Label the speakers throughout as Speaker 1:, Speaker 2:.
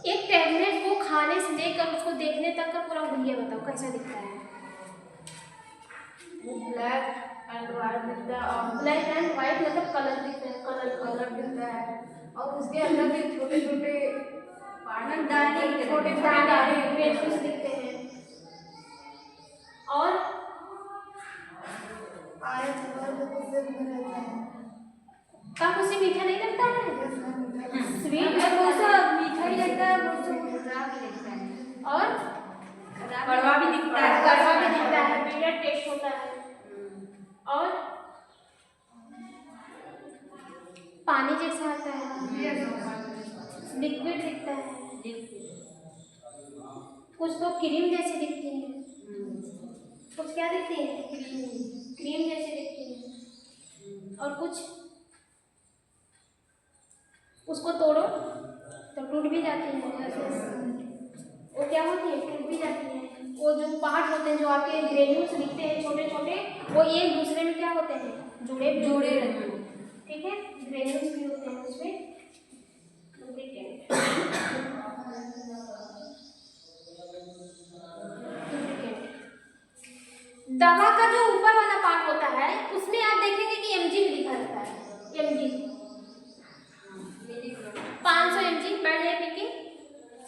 Speaker 1: एक टैबलेट को खाने से लेकर उसको देखने तक का पूरा हुलिया बताओ कैसा दिखता है?
Speaker 2: वो ब्लैक एंड व्हाइट दिखता है और
Speaker 1: ब्लैक एंड व्हाइट मतलब कलर दिखता है,
Speaker 2: कलर दिखता है और उसके अंदर भी छोटे छोटे
Speaker 1: दाने, छोटे दाने ग्रेन्यूल्स दिखते हैं। और कब उसे मीठा नहीं लगता है? स्वीट
Speaker 2: बहुत सा मीठा ही लगता है, बहुत सा खराब भी लगता है
Speaker 1: और
Speaker 2: कड़वा भी दिखता है,
Speaker 1: कड़वा भी दिखता है, बिटर टेस्ट होता है। और पानी जैसा आता है, लिक्विड दिखता है, कुछ तो क्रीम जैसी दिखती है, कुछ क्या दिखती है? क्रीम जैसी दिखती है। और कुछ उसको तोड़ो तो टूट भी जाती है, वो क्या होती है? टूट भी जाती है। वो जो पार्ट होते हैं जो आपके ग्रेन्यूल्स दिखते हैं छोटे छोटे, वो एक दूसरे में क्या होते हैं? जुड़े रहते हैं, ठीक है। ग्रेन्यूल्स भी होते हैं उसमें। दवा का जो ऊपर वाला पार्ट होता है उसमें आप देखेंगे कि mg में लिखा रहता है, mg 500 mg पर लेके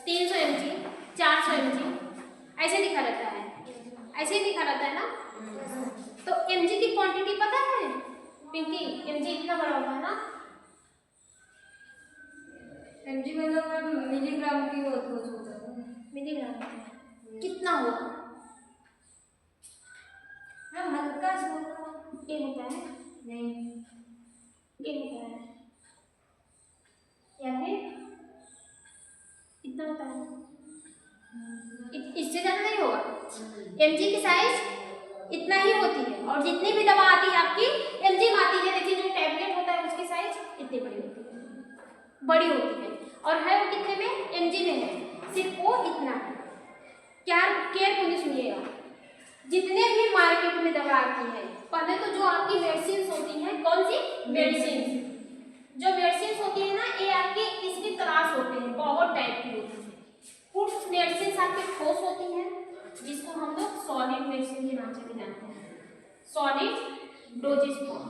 Speaker 1: 300 mg 400 mg ऐसे लिखा रहता है, ऐसे ही लिखा रहता है ना। तो mg की क्वांटिटी पता है पिंकी? mg इतना बड़ा होगा ना,
Speaker 2: mg मतलब मिलीग्राम की होता है।
Speaker 1: मिलीग्राम कितना होगा?
Speaker 2: हल्का सा
Speaker 1: ये होता है,
Speaker 2: नहीं
Speaker 1: ये होता है, या फिर इतना होता है, इससे ज्यादा नहीं होगा। mg की साइज इतना ही होती है और जितनी भी दवा आती है आपकी mg में आती है, लेकिन जो टैबलेट होता है उसकी साइज इतनी बड़ी होती है और है वो कितने में? mg में है, सिर्फ वो इतना है। क्या केयरफुली सुनिएगा, जितने भी मार्केट में दवा आती है, पहले तो जो आपकी मेडिसिन होती है, कौन सी मेडिसिन, जो मेडिसिन होती है ना, ये आपकी इसकी क्लास होते हैं, बहुत टाइप की होती है। कुछ मेडिसिन आपके ठोस होती है जिसको हम लोग सॉलिड मेडिसिन के नाम से भी जानते हैं, सॉलिड डोजेज फॉर्म।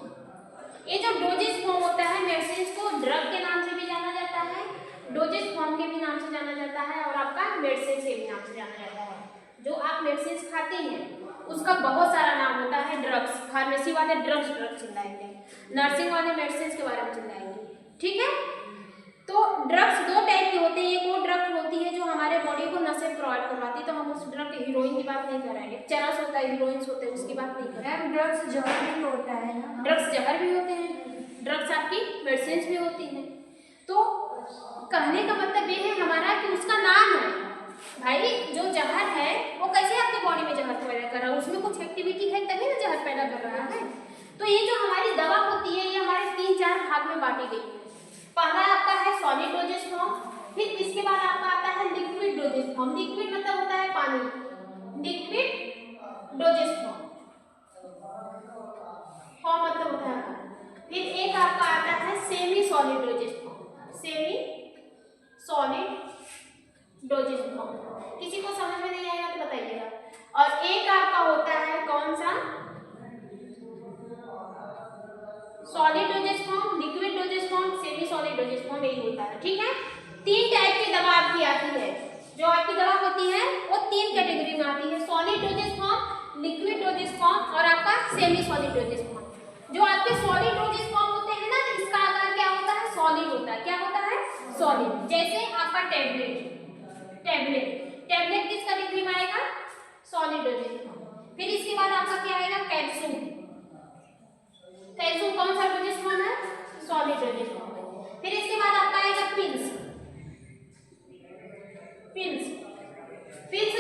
Speaker 1: ये जो डोजेज फॉर्म होता है मेडिसिन को ड्रग के नाम से भी जाना जाता है, डोजेज फॉर्म के भी नाम से जाना जाता है और आपका मेडिसिन के भी नाम से जाना जाता है। जो आप मेडिसिन खाते हैं उसका बहुत सारा नाम होता है। ड्रग्स, फार्मेसी वाले ड्रग्स चिल्लाएंगे, नर्सिंग वाले मेडिसिन के बारे में चिल्लाएंगे, ठीक है। तो ड्रग्स दो टाइप के होते हैं, एक वो ड्रग होती है जो हमारे बॉडी को नशे प्रोवाइड करवाती है, तो हम उस ड्रग हीरोइन की बात नहीं कर रहे हैं, चरस होता है, हीरोइंस होते हैं, उसकी बात नहीं कर रहे हैं।
Speaker 2: ड्रग्स जहर भी होता है ना,
Speaker 1: ड्रग्स जहर भी होते हैं, ड्रग्स आपकी मेडिसिन भी होती हैं। तो कहने का मतलब ये है हमारा कि उसका नाम है भाई, जो जहर है वो कैसे आपकी बॉडी में जहर पैदा कर रहा है, उसमें कुछ एक्टिविटी है तभी ना जहर पैदा कर रहा है। तो ये जो हमारी दवा होती है ये हमारे 3-4 भाग में बांटी गई है। पहला आपका है सॉलिड डोजेज फॉर्म, फिर इसके बाद आपका आता है लिक्विड डोजेज फॉर्म। लिक्विड मतलब होता है पानी, लिक्विड डोजेज फॉर्म मतलब होता है। फिर एक आपका आता है semi solid doses form, semi solid doses form. किसी को समझ में नहीं आएगा तो बताइएगा। और एक आपका होता है कौन सा? Solid doses form, liquid doses form, semi solid doses form, यही होता है, ठीक है। 3 टाइप की दवा आपकी आती है, जो आपकी दवा होती है वो 3 कैटेगरी में आती है, solid doses form, liquid doses form और आपका सेमी सॉलिड डोजेज फॉर्म। जो आपके सॉलिड डोजेज फॉर्म होते हैं ना, इसका आकार क्या होता है? सॉलिड होता है। क्या होता है? सॉलिड। जैसे आपका टैबलेट किस कैटेगरी में आएगा? Solid doses form. फिर इसके बाद आपका क्या आएगा? कैप्सूल कौन सा डोजेज फॉर्म है? Solid doses form. फिर इसके बाद आपका आएगा पिल्स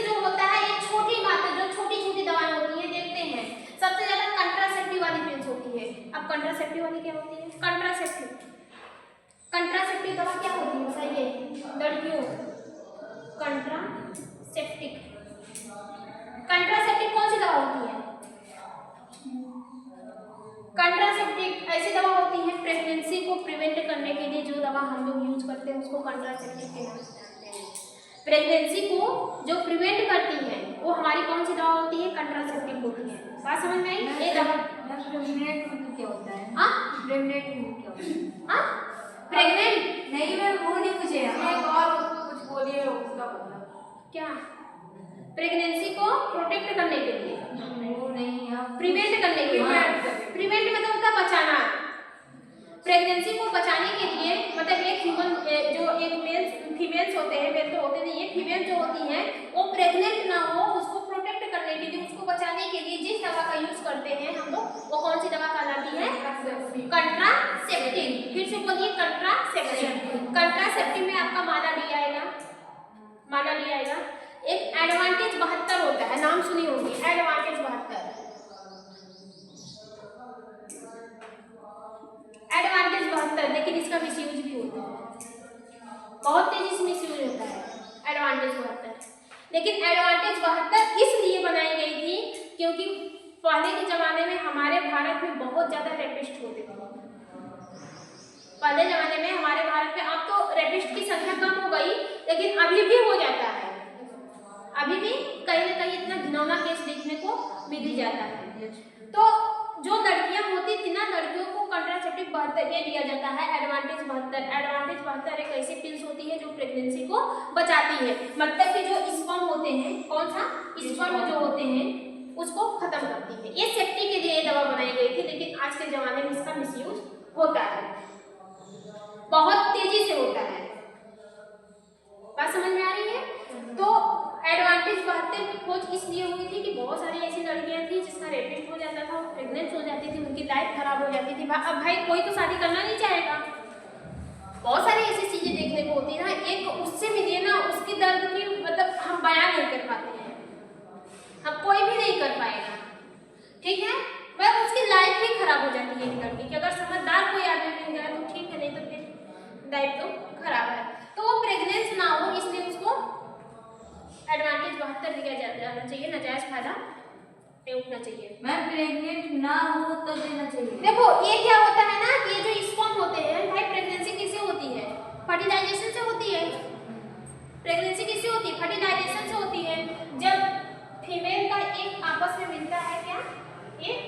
Speaker 1: जो होता है ये छोटी मात्रा, जो छोटी छोटी दवाएं होती हैं, देखते हैं सबसे ज्यादा कंट्रासेप्टिव वाली पिल्स होती है। अब कंट्रासेप्टिव वाली क्या होती है? कंट्रासेप्टिव दवा क्या होती है बताइए लड़कियों? कंट्रासेप्टिव कौन सी दवा होती है? कंट्रासेप्टिव ऐसी दवा होती है प्रेगनेंसी को प्रिवेंट करने के लिए, जो दवा हम लोग यूज करते हैं उसको कंट्रासेप्टिव के नाम से जानते हैं। प्रेगनेंसी को जो प्रिवेंट करती है वो हमारी कौन सी दवा होती है? कंट्रासेप्टिव होती है। बात समझ में आई? ये दवा
Speaker 2: प्रेग्नेंट मतलब क्या होता है?
Speaker 1: हाँ
Speaker 2: प्रेग्नेंट मतलब क्या होता है?
Speaker 1: हाँ प्रेग्नेंट
Speaker 2: नहीं, मैं वो नहीं पूछे।
Speaker 3: एक और उसको कुछ बोलिए उसका मतलब
Speaker 1: क्या? प्रेगनेंसी को प्रोटेक्ट करने के लिए,
Speaker 2: वो नहीं, आप
Speaker 1: प्रिवेंट करने के लिए। प्रिवेंट मतलब होता है बचाना। प्रेगनेंसी को बचाने के लिए मतलब एक ह्यूमन जो एक मेल फीमेल्स होते हैं, मेल तो होते नहीं है, फीमेल जो होती हैं वो प्रेग्नेंट ना हो उसको प्रोटेक्ट करने के लिए, उसको बचाने के लिए जिस दवा का यूज करते हैं हम लोग, वो कौन सी दवा कहलाती है? कंट्रासेप्टिव। फिर से बोलिए कंट्रासेप्टिव। कंट्रासेप्टिव में आपका मादा डी आएगा, मादा डी आएगा। एक एडवांटेज 72 होता है, नाम सुनी होगी, एडवांटेज 72। एडवांटेज 72, लेकिन इसका मिसयूज भी होता है, बहुत तेजी से मिसयूज होता है एडवांटेज 72। लेकिन एडवांटेज 72 इसलिए बनाई गई थी क्योंकि पहले के जमाने में हमारे भारत में बहुत ज़्यादा रेपिस्ट होते थे। पहले जमाने में हमारे भारत में, अब तो रेपिस्ट की संख्या कम हो गई, लेकिन अभी भी हो जाता है, अभी भी कहीं ना कहीं इतना घिनौना केस देखने को मिल ही जाता है। तो जो लड़कियां होती थी ना, लड़कियों को कंट्रासेप्टिव 72 ये दिया जाता है, एडवांटेज 72। एडवांटेज 72 एक ऐसी पिल्स होती है जो प्रेगनेंसी को बचाती है, मतलब कि जो स्पर्म होते हैं, कौन सा स्पर्म जो होते हैं उसको खत्म करती है। ये सेफ्टी के लिए ये दवा बनाई गई थी, लेकिन आज के जमाने में इसका मिसयूज होता है, बहुत तेजी से होता है। बात समझ में आ रही है? तो एडवांटेज 72 की खोज इसलिए हुई थी कि बहुत सारी ऐसी लड़कियां थी जिसका रेपिस्ट हो जाता था, प्रेग्नेंट हो जाती थी, उनकी लाइफ खराब हो जाती थी। अब भाई कोई तो शादी करना नहीं चाहेगा, बहुत सारी ऐसी चीजें देखने को होती है ना, एक उससे मिलिए ना, उसकी दर्द की मतलब हम बयान नहीं कर पाते हैं, हम कोई भी नहीं कर पाएगा, ठीक है? वह उसकी लाइफ ही खराब हो जाती है लड़की की। अगर समझदार कोई आदमी मिल गया तो ठीक है, नहीं तो फिर लाइफ तो खराब है। तो वो प्रेग्नेंट ना हो इसलिए उसको एडवांटेज 72 दिया जाना चाहिए, नाजायज फायदा नहीं उठना चाहिए।
Speaker 2: मैम प्रेग्नेंट ना हो तो देना चाहिए।
Speaker 1: देखो ये क्या होता है ना कि ये जो स्पर्म होते हैं भाई, प्रेगनेंसी किससे होती है? फर्टिलाइजेशन से होती है। प्रेगनेंसी किससे होती है? फर्टिलाइजेशन से होती है। जब फीमेल का एक आपस में मिलता है क्या, एक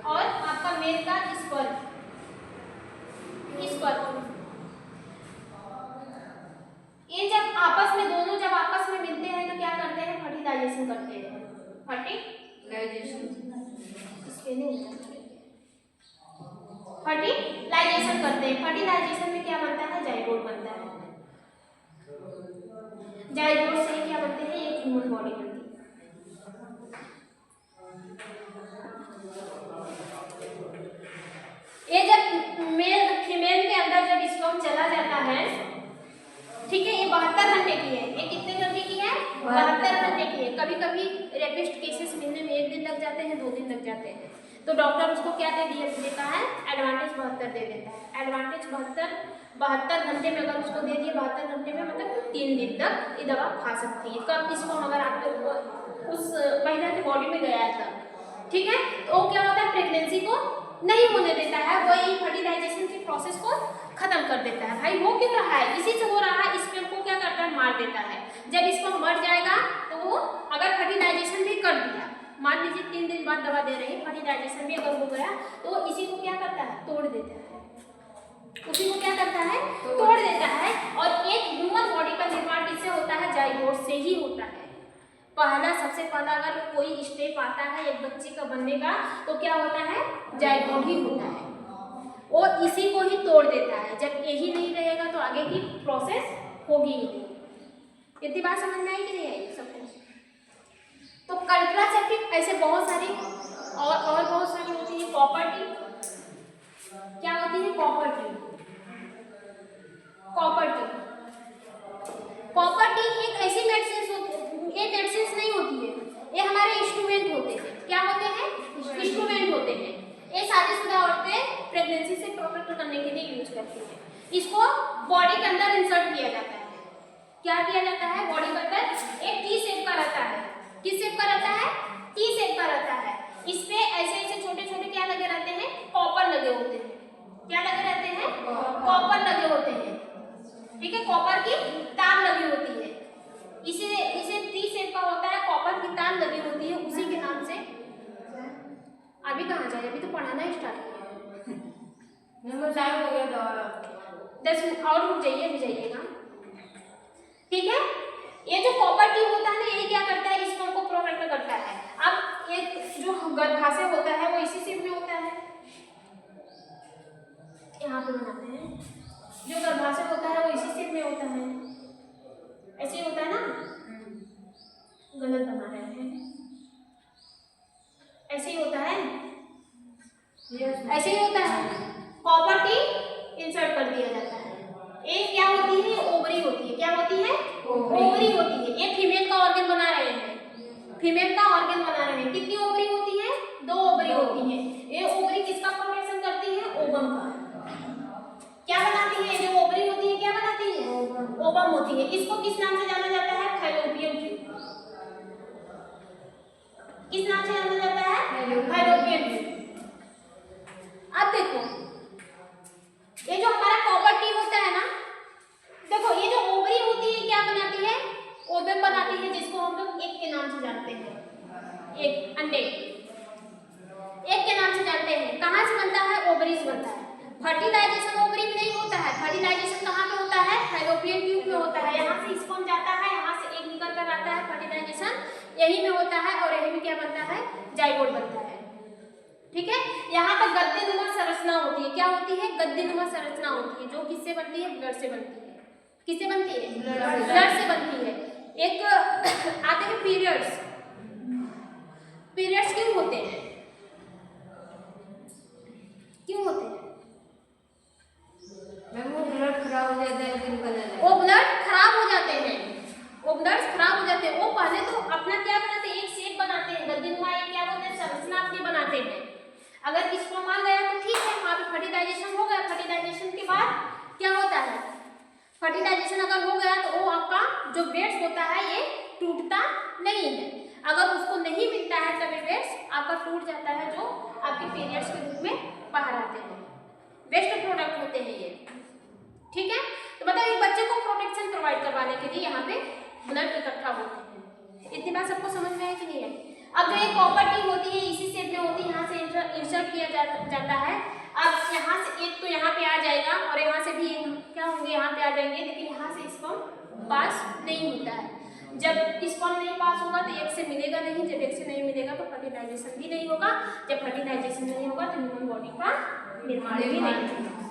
Speaker 1: और आपका मेल का स्पर्म, ये जब आपस में, दोनों जब आपस में मिलते हैं तो क्या करते हैं? फर्टिलाइजेशन करते हैं। फर्टिलाइजेशन करते हैं। फर्टिलाइजेशन में क्या बनता है? जाइगोट बनता है। जाइगोट से क्या बनते हैं? एक ह्यूमन बॉडी बनती है। ये जब मेल फीमेल के अंदर जब स्पर्म चला जाता है, ठीक है, ये 72 घंटे की है। ये कितने घंटे की है? 72 घंटे की है। कभी कभी रेपिस्ट केसेस मिलने में 1 दिन लग जाते हैं, 2 दिन लग जाते हैं, तो डॉक्टर उसको क्या दे देता है? एडवांटेज 72 दे देता है। एडवांटेज 72 घंटे में अगर उसको दे दिए, 72 घंटे में मतलब 3 दिन तक ये दवा खा सकती है। कब इसको अगर आपके उस महिला के बॉडी में गया है तब, ठीक है, तो क्या होता है? प्रेगनेंसी को नहीं होने देता है, वही फर्टिलाइजेशन की प्रोसेस को खत्म कर देता है। भाई हो क्यों रहा है? इसी से हो रहा है। स्पर्म को क्या करता है? मार देता है। जब स्पर्म मर जाएगा तो वो अगर फर्टिलाइजेशन भी कर दिया, मान लीजिए 3 दिन बाद दवा दे रही है, फर्टिलाइजेशन भी अगर हो गया तो इसी को क्या करता है? तोड़ देता है। उसी को क्या करता है? तोड़ देता है। और एक ह्यूमन बॉडी का निर्माण किससे होता है? जाइगोट से ही होता है। सबसे पहला अगर कोई स्टेप आता है एक बच्चे का बनने का तो क्या होता है? जाइगोट ही होता है। वो इसी को ही तोड़ देता है। जब यही नहीं रहेगा तो आगे की प्रोसेस होगी ही नहीं। इतनी बात समझ में आई कि नहीं आई सबको? तो कंट्रासेप्टिव ऐसे बहुत सारी और बहुत सारी होती है। कॉपर क्या होती है? कॉपर टी एक ऐसी मेडिसिन होती है, ये मेडिसिन नहीं होती है, ये हमारे इंस्ट्रूमेंट होते हैं। क्या होते हैं? इंस्ट्रूमेंट होते हैं। ये शादीशुदा औरतें प्रेगनेंसी से प्रोटेक्ट करने के लिए यूज करती हैं। इसको बॉडी के अंदर इंसर्ट किया जाता है। क्या किया जाता है? बॉडी के अंदर एक टी शेप का रहता है। किस शेप का रहता है? टी शेप का रहता है। इस पे ऐसे ऐसे छोटे छोटे क्या लगे रहते हैं? कॉपर लगे होते हैं। क्या लगे रहते हैं? कॉपर लगे होते हैं। ठीक है, कॉपर की तार लगी होती है।
Speaker 3: टाइम हो गया दोबारा।
Speaker 1: 10 मिनट और रुक जाइए, अभी जाइएगा। ठीक है, ये जो कॉपर ट्यूब होता है ना, यही क्या करता है, स्पर्म को प्रोटेक्ट करता है। अब ये जो गर्भाशय होता है वो इसी शेप में होता है, यहाँ पे बनाते हैं। जो गर्भाशय होता है वो इसी शेप में होता है, ऐसे ही होता है ना, गलत बना रहे हैं, ऐसे ही होता है, ऐसे ही होता है। कॉपर टी इंसर्ट कर दिया जाता है। एक क्या होती है, ओवरी होती है। क्या होती है, ओवरी होती है। ये फीमेल का ऑर्गन बना रहे हैं, फीमेल का ऑर्गन बना रहे हैं। कितनी ओवरी होती है, 2 ओवरी होती है। ये ओवरी किसका प्रोटेक्शन करती है, ओवम का। क्या बनाती है, जो ओवरी होती है क्या बनाती है, ओवम होती है। इसको किस नाम से जाना जाता है, फैलोपियन ट्यूब। किस नाम से जाना जाता है, फैलोपियन ट्यूब। अब देखो, ये जो हमारा कॉपर टी होता है ना, देखो ये जो ओवरी होती है क्या बनाती है, ओवम बनाती है, जिसको हम लोग एग के नाम से जानते हैं। एग, अंडे, एग के नाम से जानते हैं। कहाँ से बनता है, ओवरी से बनता है। फर्टिलाइजेशन ओवरी में नहीं होता है, फर्टिलाइजेशन कहाँ पे होता है, फैलोपियन ट्यूब में होता है। यहाँ से स्पर्म जाता है, यहाँ से एग निकल कर आता है, फर्टिलाइजेशन यही में होता है, और यही में क्या बनता है, जाइगोट बनता है। ठीक है, यहाँ पर गद्देनुमा संरचना होती है। क्या होती है, गद्देनुमा संरचना होती है, जो किससे बनती है, ब्लड से बनती है। किससे बनती है, ब्लड से बनती है। एक आते हैं पीरियड्स। पीरियड्स क्यों होते हैं, क्यों होते हैं,
Speaker 2: वो ब्लड खराब हो जाता है, फिर बना जाता है।
Speaker 1: वो ब्लड खराब हो जाते हैं, वो ब्लड खराब हो जाते हैं। वो पहले तो अपना क्या बनाते हैं, एक शेप बनाते हैं, गद्देनुमा एक क्या बोलते हैं, संरचना अपनी बनाते हैं। अगर स्पर्म आ गया तो ठीक है, वहाँ पे फर्टिलाइजेशन हो गया। फर्टिलाइजेशन के बाद क्या होता है, फर्टिलाइजेशन अगर हो गया तो वो आपका जो वेट्स होता है ये टूटता नहीं है। अगर उसको नहीं मिलता है तब वेट्स आपका टूट जाता है, जो आपके पीरियड्स के रूप में बाहर आते हैं। वेस्ट प्रोडक्ट होते हैं ये। ठीक है, तो मतलब एक बच्चे को प्रोटेक्शन प्रोवाइड करवाने के लिए यहाँ पे ब्लड इकट्ठा होते हैं। इतनी बात सबको समझ में है कि नहीं है। अब जो ये कॉपर टी होती है इसी शेप में होती है, यहाँ से इंसर्ट किया जाता है। अब यहाँ से एक तो यहाँ पे आ जाएगा, और यहाँ से भी क्या होंगे, यहाँ पे आ जाएंगे, लेकिन यहाँ से स्पर्म पास नहीं होता है। जब स्पर्म नहीं पास होगा तो एक से मिलेगा नहीं, जब एक से नहीं मिलेगा तो फर्टिलाइजेशन भी नहीं होगा, जब फर्टिलाइजेशन नहीं होगा तो ह्यूमन बॉडी का निर्माण भी नहीं होगा।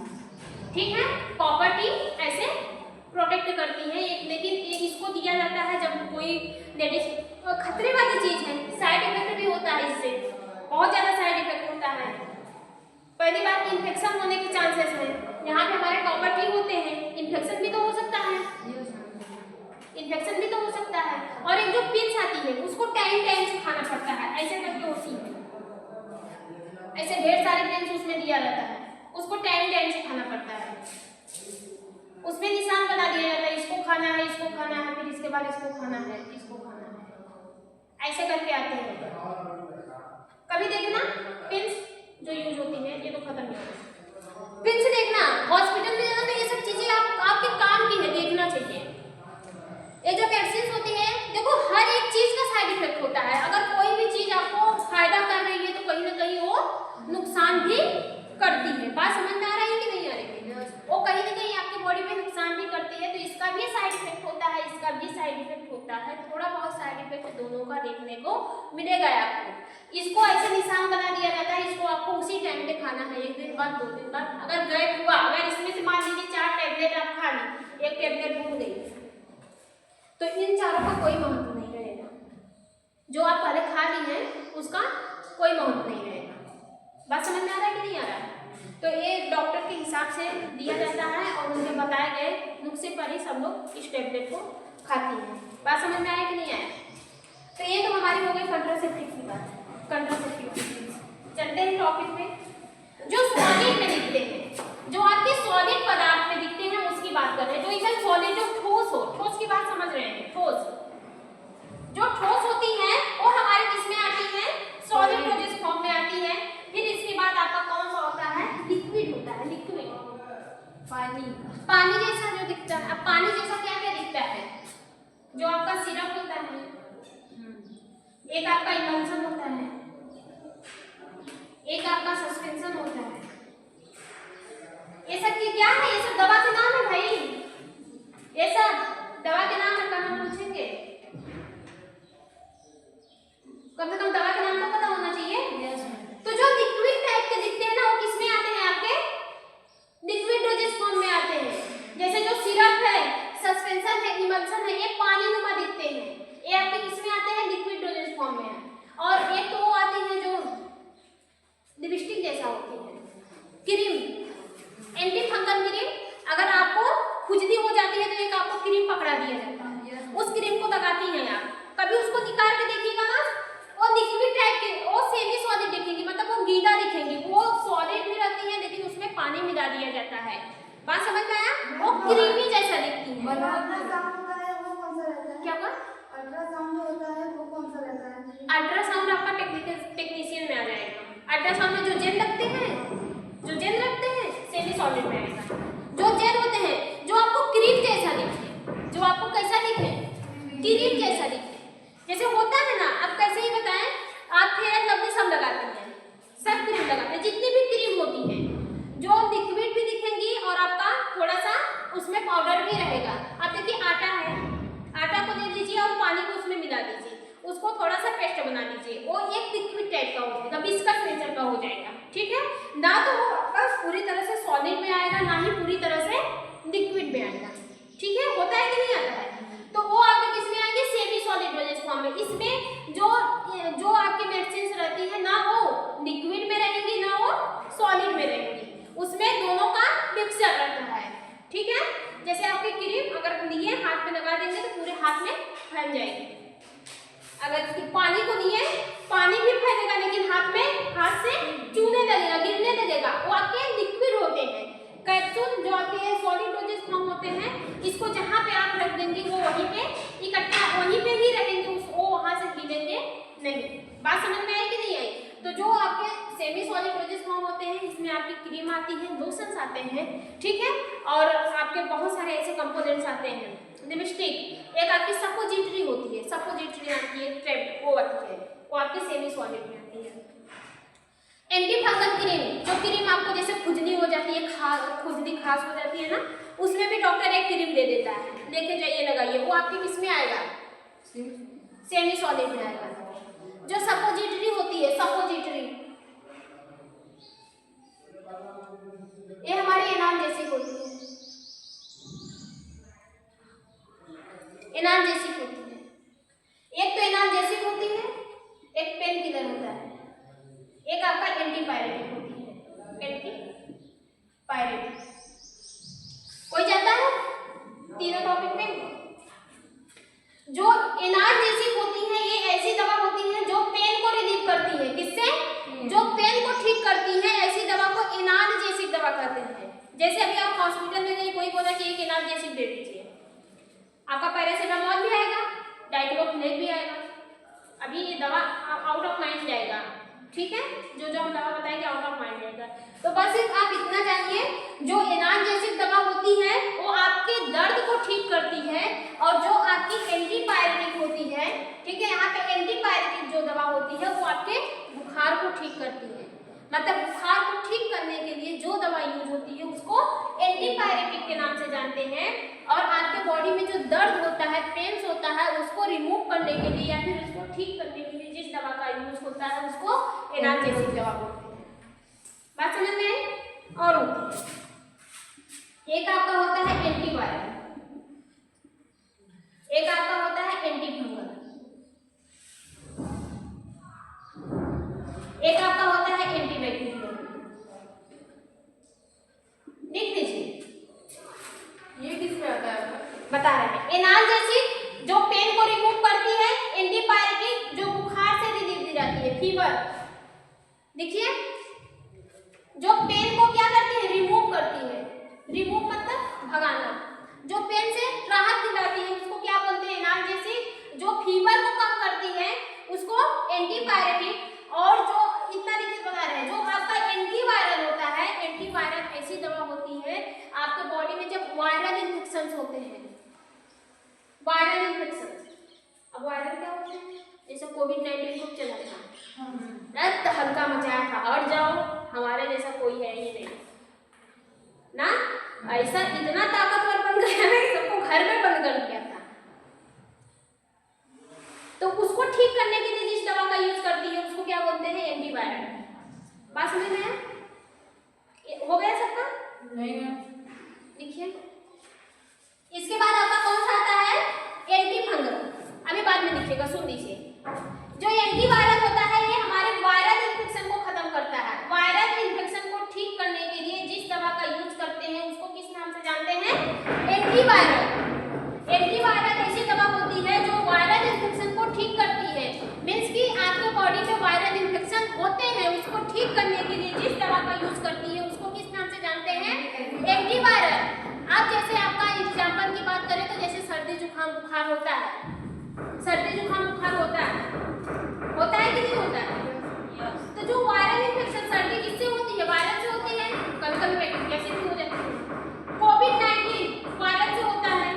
Speaker 1: ठीक है, कॉपर टी ऐसे प्रोटेक्ट करती है। लेकिन इसको दिया जाता है जब कोई लेडीज, खतरे वाली चीज है, साइड इफेक्ट भी होता है, इससे बहुत ज्यादा साइड इफेक्ट होता है। पहली बात, इन्फेक्शन होने के चांसेस हैं। यहाँ पे हमारे कॉपर टी होते हैं, इन्फेक्शन भी तो हो सकता है, इन्फेक्शन भी तो हो सकता है। और एक जो पिल्स आती है उसको टाइम टाइम से खाना पड़ता है, ऐसे करके होती है, ऐसे ढेर सारे पिल्स उसमें दिया जाता है, उसको टाइम टाइम से खाना पड़ता है। उसमें निशान बना दिया जाता है, इसको खाना है, इसको खाना है, फिर इसके बाद इसको खाना है, इसको खाना है, ऐसे करके आते हैं। कभी देखना पिल्स जो यूज होती है, ये तो खत्म हो गया। पिल्स देखना, हॉस्पिटल में जाना तो ये सब चीजें आपके काम की है, देखना चाहिए। ये जो वैक्सीन होती है, देखो हर एक चीज का साइड इफेक्ट होता है। अगर कोई भी चीज आपको फायदा कर रही है तो कहीं ना कहीं वो नुकसान भी करती है। बात समझ में आ रही है कि नहीं आ रही है, वो कहीं ना कहीं आपकी बॉडी में नुकसान भी करती है। तो इसका भी साइड इफेक्ट होता है, इसका भी साइड इफेक्ट होता है, थोड़ा बहुत साइड इफेक्ट दोनों का देखने को मिलेगा आपको। इसको ऐसे निशान बना दिया जाता है, इसको आपको उसी टाइम पे खाना है, 1 दिन बाद 2 दिन बाद। अगर गैप हुआ, अगर इसमें से मान लीजिए 4 टैबलेट आप खा ली, 1 टैबलेट भूल गई, तो इन चारों का कोई महत्व नहीं रहेगा। जो आप पहले खा ली है उसका कोई महत्व नहीं रहेगा। बात समझ में आ रहा है कि नहीं आ रहा है? तो ये डॉक्टर के हिसाब से दिया जाता है, और उनके बताए गए नुस्खे पर ही सब लोग इस टैबलेट को खाती हैं। बात समझ में आया कि नहीं आया? तो ये तो हमारी हो गई कंट्रासेप्टिव की बात, कंट्रासेप्टिव। चलते हैं टॉपिक में। जो सॉलिड में दिखते हैं, जो आपके सॉलिड पदार्थ में दिखते हैं उसकी बात कर रहे हैं। जो इधर सॉलिड, जो ठोस हो, ठोस की बात समझ रहे हैं। ठोस, जो ठोस होती है वो हमारे किसमें आती है, सॉलिड को जिस फॉर्म में आती है। फिर इसके बाद आपका कौन सा होता है, लिक्विड होता है। लिक्विड पानी, पानी जैसा जो दिखता है। अब पानी जैसा क्या क्या दिखता है, जो आपका सिरप होता है, एक आपका इमल्शन होता है, एक आपका सस्पेंशन होता है, ये सब की क्या है? ये सब दवा के नाम है भाई, ये सब दवा के नाम है। कहाँ पूछेंगे? कम से कम दवा का नाम तो पता होना चाहिए। तो जो लिक्विड टाइप के दिखते हैं ना, वो किसमें आते हैं? आपके लिक्विड डोजेज फॉर्म में आते हैं। जैसे जो सिरप है, सस्पेंशन है, इमल्शन है, ये पानी नुमा दिखते हैं, ये आपके किसमें आते हैं? लिक्विड डोजेज फॉर्म में। और एक तो वो आती है जो लिपस्टिक जैसा होती है, क्रीम, एंटी फंगल क्रीम। अगर आपको खुजली हो जाती है तो एक आपको क्रीम पकड़ा दिया जाता है, उस क्रीम को लगाती हैं आप। कभी उसको निकाल के देखिएगा ना, वो लिक्विड टाइप के, वो सेमी सॉलिड दिखेंगी, मतलब वो गीला दिखेंगी, वो सॉलिड भी रहती है लेकिन उसमें पानी मिला दिया जाता है। बात समझ में आया? वो क्रीमी जैसा दिखती है।
Speaker 2: अल्ट्रासाउंड होता है वो कौन सा रहता है?
Speaker 1: क्या हुआ?
Speaker 2: अल्ट्रासाउंड होता है वो कौन सा रहता है?
Speaker 1: अल्ट्रासाउंड आपका टेक्नीशियन में आ जाएगा। अल्ट्रासाउंड में जो जेल लगते हैं, जो जेल रखते हैं, सेमी सॉलिड में आएगा। जो जेल होते हैं जो आपको क्रीम जैसा दिखे, जो आपको कैसा दिखे? क्रीम जैसा दिखे। जैसे होता है ना, अब कैसे ही बताएं, आप फेयर एंड लवली सब लगाते हैं, सब क्रीम लगाते हैं, जितनी भी क्रीम होती है, जो लिक्विड भी दिखेंगी और आपका थोड़ा सा उसमें पाउडर भी रहेगा। आप देखिए आटा है, आटा को ले लीजिए और पानी को उसमें मिला दीजिए, उसको थोड़ा सा पेस्ट बना लीजिए, वो एक लिक्विड टाइप का हो जाएगा, विस्कस नेचर का हो जाएगा। ठीक है ना? तो वो आपका पूरी तरह से सॉलिड में आएगा, ना ही पूरी तरह से लिक्विड में आएगा। ठीक है, होता है कि नहीं आता है? तो वो आपके किसमें आएंगे? सेमी सॉलिड डोजेज फॉर्म में। इसमें जो आपकी मेडिसिन रहती है ना, वो लिक्विड में रहेंगी ना वो सॉलिड में रहेंगी, उसमें दोनों का मिक्सचर रहता है। ठीक है, जैसे आपकी क्रीम अगर लिए हाथ में लगा देंगे तो पूरे हाथ में फैल जाएगी। अगर पानी को लिए, पानी भी फैलेगा लेकिन हाथ से चूने लगेगा, गिरने लगेगा। वो आपके लिक्विड होते हैं। कैप्सूल जो आपके सॉलिड डोजेज फॉर्म होते हैं, इसको जहाँ पे आप रख देंगे वो वहीं पे इकट्ठा, वहीं पे ही रहेंगे, वो वहाँ से हिलेंगे नहीं। बात समझ में आई कि नहीं आई? तो जो आपके सेमी सॉलिड डोजेज फॉर्म होते हैं, इसमें आपकी क्रीम आती है, लोशंस आते हैं, ठीक है, और आपके बहुत सारे ऐसे कंपोनेंट्स आते हैं। लिपस्टिक, एक आपकी सपोजिटरी होती है, सपोजिटरी आती है, ट्रेप वो आती है, वो आपके सेमी सॉलिड में आती है। एंटी फंगल क्रीम, जो क्रीम आपको जैसे खुजली हो जाती है, खुजली खास हो जाती है ना, उसमें भी डॉक्टर एक क्रीम दे देता है, लेके जाइए लगाइए, वो आपके किस में आएगा? सेमी सॉलिड में आएगा। जो सपोजिटरी होती है, सपोजिटरी, ये हमारे एनान जैसी होती है, एनान जैसी होती है। एक तो एनान जैसी होती है, एक पेन किलर होता है, एक आपका एंटीपायरेटिक होती है, एंटीपायरेटिक। कोई जाता है तीनों टॉपिक में? जो एनान जैसी होती है, ये ऐसी दवा होती है जो पेन को रिलीव करती है। किससे? जो पेन को ठीक करती है, ऐसी दवा को एनान जैसी दवा कहते हैं। जैसे अभी आप हॉस्पिटल में गए, कोई बोला कि एक एनान जैसी दे दीजिए, आपका पैरासिटामोल भी आएगा, डाइक्लोफिनेक भी आएगा। अभी ये दवा आउट ऑफ माइंड जाएगा, ठीक है, जो हम दवा बताएंगे आउट ऑफ माइंड जाएगा। तो बस सिर्फ आप इतना जानिए, जो एनान जैसी दवा होती है वो आपके दर्द को ठीक करती है, और जो आपकी एंटीपायरेटिक होती है, ठीक है, यहाँ पे एंटीपायरेटिक जो दवा होती है वो आपके बुखार को ठीक करती है। मतलब बुखार को ठीक करने के लिए जो दवा यूज होती है उसको एंटीपायरेटिक के नाम से जानते हैं। और आपके बॉडी में जो दर्द होता है, पेन्स होता है, उसको रिमूव करने के लिए या फिर उसको ठीक करने के लिए जिस दवा का यूज होता है उसको एनाल्जेसिक दवा बोलते हैं। बात समझ में आई? और होती है, एक आपका होता है एंटीवायरल, एक आपका होता है एंटीफंगल, एक आपका होता है एंटीबैक्टीरियल। लिख लीजिए,
Speaker 3: ये किस पे आता है?
Speaker 1: बता रहे हैं। एनाल्जेसिक जो पेन को रिमूव करती है, एंटीपायरेटिक जो बुखार से रिलीफ दी जाती है, फीवर। देखिए, जो पेन को क्या करती है? रिमूव करती है। रिमूव मतलब भगाना। जो पेन से राहत दिलाती है उसको क्या बोलते हैं? एनाल्जेसिक। जो फीवर को कम करती है उसको एंटीपायरेटिक। और जो इतना लिखित बता रहे हैं, जो आपका एंटीवायरल होता है, एंटीवायरल ऐसी दवा होती है आपके बॉडी में जब वायरल इन्फेक्शन होते हैं, वायरल इन्फेक्शन। अब वायरल क्या होते हैं? जैसे कोविड-19 को चला था, रक्त हल्का मचाया था, और जाओ हमारे जैसा कोई है ही नहीं, ना, ऐसा इतना ताकतवर बन गया ना कि सबको घर में बंद कर दिया था। तो उसको ठीक करने के लिए जिस दवा का यूज करती है उसको क्या बोलते हैं? एंटीवायरल। बात समझ में आया? हो गया सबका?
Speaker 3: नहीं मैम।
Speaker 1: देखिए इसके बाद आपका कौन सा आता है? Anti fungal. अभी बाद में लिखिएगा, सुन लीजिए। जो एंटीवायरल होता है ये हमारे वायरल इन्फेक्शन को खत्म करता है। वायरल इन्फेक्शन को ठीक करने के लिए जिस दवा का यूज करते हैं उसको किस नाम से जानते हैं? एंटीवायरल। एंटीवायरल ऐसी दवा होती है जो वायरल इन्फेक्शन को ठीक करती है। मींस कि आपके बॉडी में वायरल इन्फेक्शन होते हैं उसको ठीक करने के लिए जिस दवा का यूज करती है उसको किस नाम से जानते हैं? एंटीवायरल। अब जैसे आपका एग्जाम्पल की बात करें तो जैसे सर्दी जुकाम बुखार होता है, सर्दी जुकाम बुखार होता है कि नहीं होता है? तो जो वायरल इन्फेक्शन सर्दी किससे होती है? वायरल से होती है, कभी कभी बैक्टीरिया से भी हो जाती है। कोविड-19 वायरल से होता है।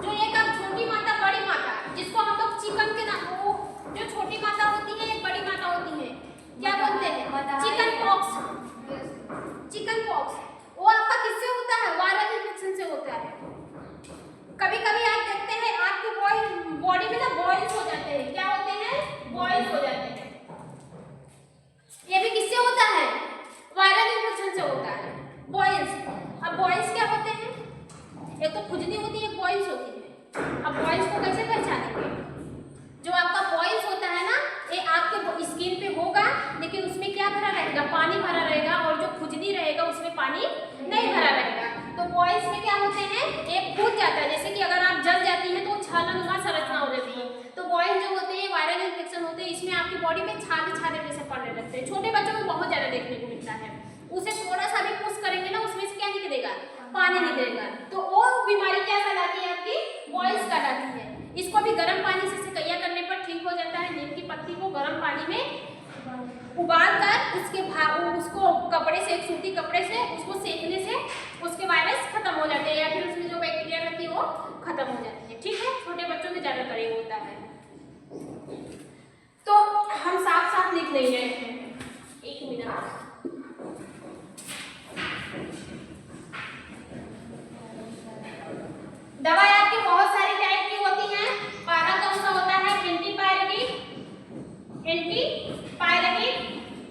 Speaker 1: जो एक अब छोटी माता बड़ी माता जिसको हम लोग चिकन के नाम, वो जो छोटी माता होती है एक बड़ी माता होती है, क्या बोलते हैं? Chicken pox. चिकन पॉक्स वो आपका किससे होता है? वायरल इन्फेक्शन से होता है। कभी कभी आप देखते हैं आपके बॉडी में ना बॉयल्स हो जाते हैं। क्या होते हैं? बॉयल्स हो जाते हैं। ये भी किससे होता है? वायरल इन्फेक्शन से होता है, बॉयल्स। अब बॉयल्स क्या होते हैं? एक तो खुजली होती है, एक बॉयल्स होती है। अब बॉयल्स को कैसे पहचानेंगे? जो आपका बॉयल्स होता है ना ये आपके स्किन पे होगा लेकिन उसमें क्या भरा रहेगा? पानी भरा रहेगा, और जो खुजली रहेगा उसमें पानी नहीं भरा रहेगा। तो बॉयल्स में क्या होते हैं? एक फूट जाता है, जैसे कि अगर आप जल जाती हैं तो छालानुमा संरचना हो जाती है। तो बॉयल्स जो होते हैं वायरल इन्फेक्शन होते हैं, इसमें आपकी बॉडी में छाले छाले जैसे पड़ने लगते हैं। छोटे बच्चों में बहुत ज्यादा देखने को मिलता है। उसे थोड़ा सा भी पुश करेंगे ना उसमें से क्या निकलेगा? पानी निकलेगा। तो वो बीमारी क्या कहलाती है? आपकी बॉयल्स कहलाती है। इसको भी गर्म पानी से सिकैया करने पर ठीक हो जाता है। नीम की पत्ती को गर्म पानी में उबाल कर उसको कपड़े से, एक सूती कपड़े से उसको सेकने से उसके वायरस खत्म हो जाते हैं, या फिर उसमें जो बैक्टीरिया रहती है वो खत्म हो जाती है। ठीक है, छोटे बच्चों में ज्यादातर ये होता है। तो हम साफ साफ लिख लेंगे। एक मिनट। दवाएं आपकी बहुत सारी टाइप की होती हैं। पहला कौन सा होता है? एंटीपायरेटिक। एंटीपायरेटिक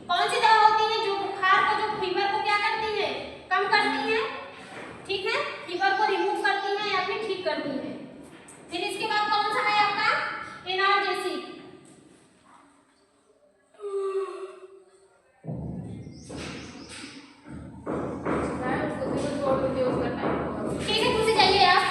Speaker 1: कौन सी दवा होती है? जो बुखार को, जो फीवर को क्या करती है? कम करती है। ठीक है, फीवर को रिमूव करती है या फिर ठीक करती है। फिर इसके बाद कौन सा है आपका? एनाल्जेसिक। ठीक है, पूछे जाइए आप।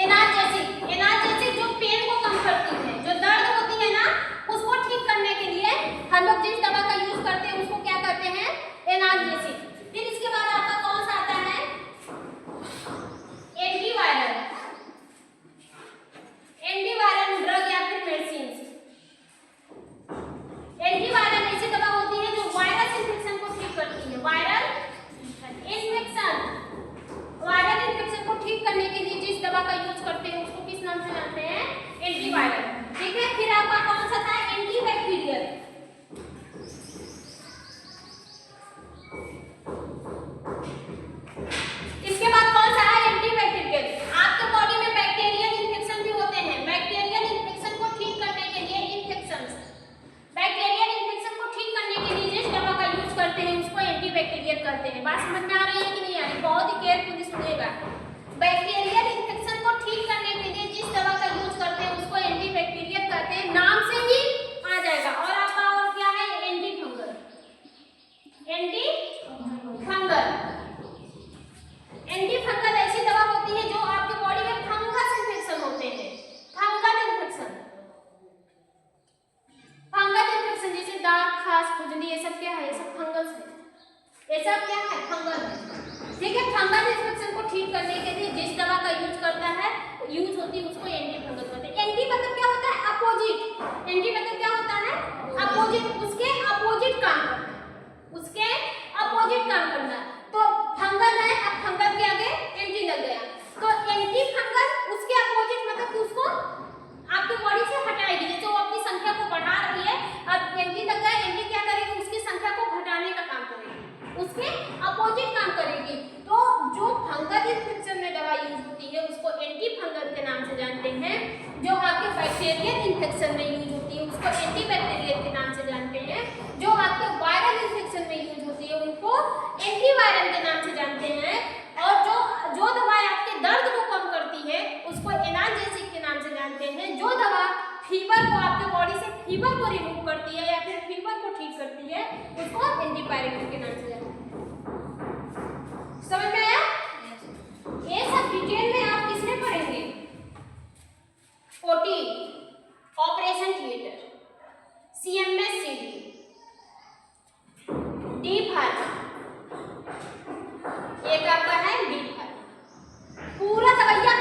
Speaker 1: एनाल्जेसिक। एनाल्जेसिक जो पेन को कम करती है, जो दर्द होती है ना उसको ठीक करने के लिए हम लोग जिस दवा का यूज करते हैं उसको क्या कहते हैं? एनाल्जेसिक। फिर इसके बाद आपका कौन सा आता है? एंटीवायरल। एंटीवायरल ड्रग या फिर मेडिसिन। एंटीवायरल ऐसी दवा होती है जो वायरस इन्फेक्शन को ठीक करती है। वायरल इन्फेक्शन को ठीक करने के लिए जिस दवा का यूज करते हैं उसको किस नाम से जानते हैं? एंटीवायरल। ठीक है, फिर आपका कौन सा था? एंटीबैक्टीरियल। इसके बाद कौन सा है? एंटीबैक्टीरियल। आपके बॉडी में बैक्टीरियल इन्फेक्शन भी होते हैं। बैक्टीरियल इन्फेक्शन को ठीक करने के लिए बैक्टीरियल इन्फेक्शन को ठीक करने के लिए जिस दवा का यूज करते हैं उसको एंटीबैक्टीरियल कहते हैं। बात समझ में आ रही है कि नहीं आ रही? बहुत ही केयरफुली सुनिएगा। बैक्टीरियल इन्फेक्शन को ठीक करने के लिए जिस दवा का यूज करते हैं उसको एंटीबैक्टीरियल कहते हैं। नाम से ही आ जाएगा। और आपका और क्या है? एंटीफंगल। एंटीफंगल। एंटीफंगल ऐसी दवा होती है जो आपके बॉडी में फंगस इन्फेक्शन होते हैं। फंगल इन्फेक्शन जैसे दाग, खास, खुजली, ये सब क्या है? ये सब फंगस है। ये सब क्या है? फंगल है। ठीक है, फंगल इन्फेक्शन को ठीक करने के लिए जिस दवा का यूज होती है उसको एंटीफंगल कहते हैं। एंटी मतलब क्या होता है? अपोजिट। एंटी मतलब क्या होता है? अपोजिट। उसके अपोजिट काम करना। उसके अपोजिट काम करना। तो फंगल है, अब फंगल के आगे एंटी लग गया तो एंटी फंगल उसके अपोजिट मतलब उसको आपके बॉडी से हटाएगी। जैसे वो अपनी संख्या को बढ़ा रही है, अब एंटी लग गया, एंटी क्या करेगी? उसकी संख्या को घटाने का काम करेगी, उसके अपोजिट काम करेगी। बैक्टीरियल इन्फेक्शन में यूज होती है उसको एंटीबैक्टीरियल के नाम से जानते हैं। जो आपके वायरल इन्फेक्शन में यूज होती है उनको एंटीवायरल के नाम से जानते हैं। और जो दवाएं आपके दर्द को कम करती है उसको एनाल्जेसिक के नाम से जानते हैं। जो दवा फीवर को आपके बॉडी से फीवर को रिमूव करती है या फिर फीवर को ठीक करती है उसको एंटीपायरेटिक के नाम से जानते हैं। समझ में आया? ये सब डिटेल में आप किसमें पढ़ेंगे? OT, operation theatre, CMS-CD, D pharma, एक आपका है डी फार्मा। पूरा दवाइयाँ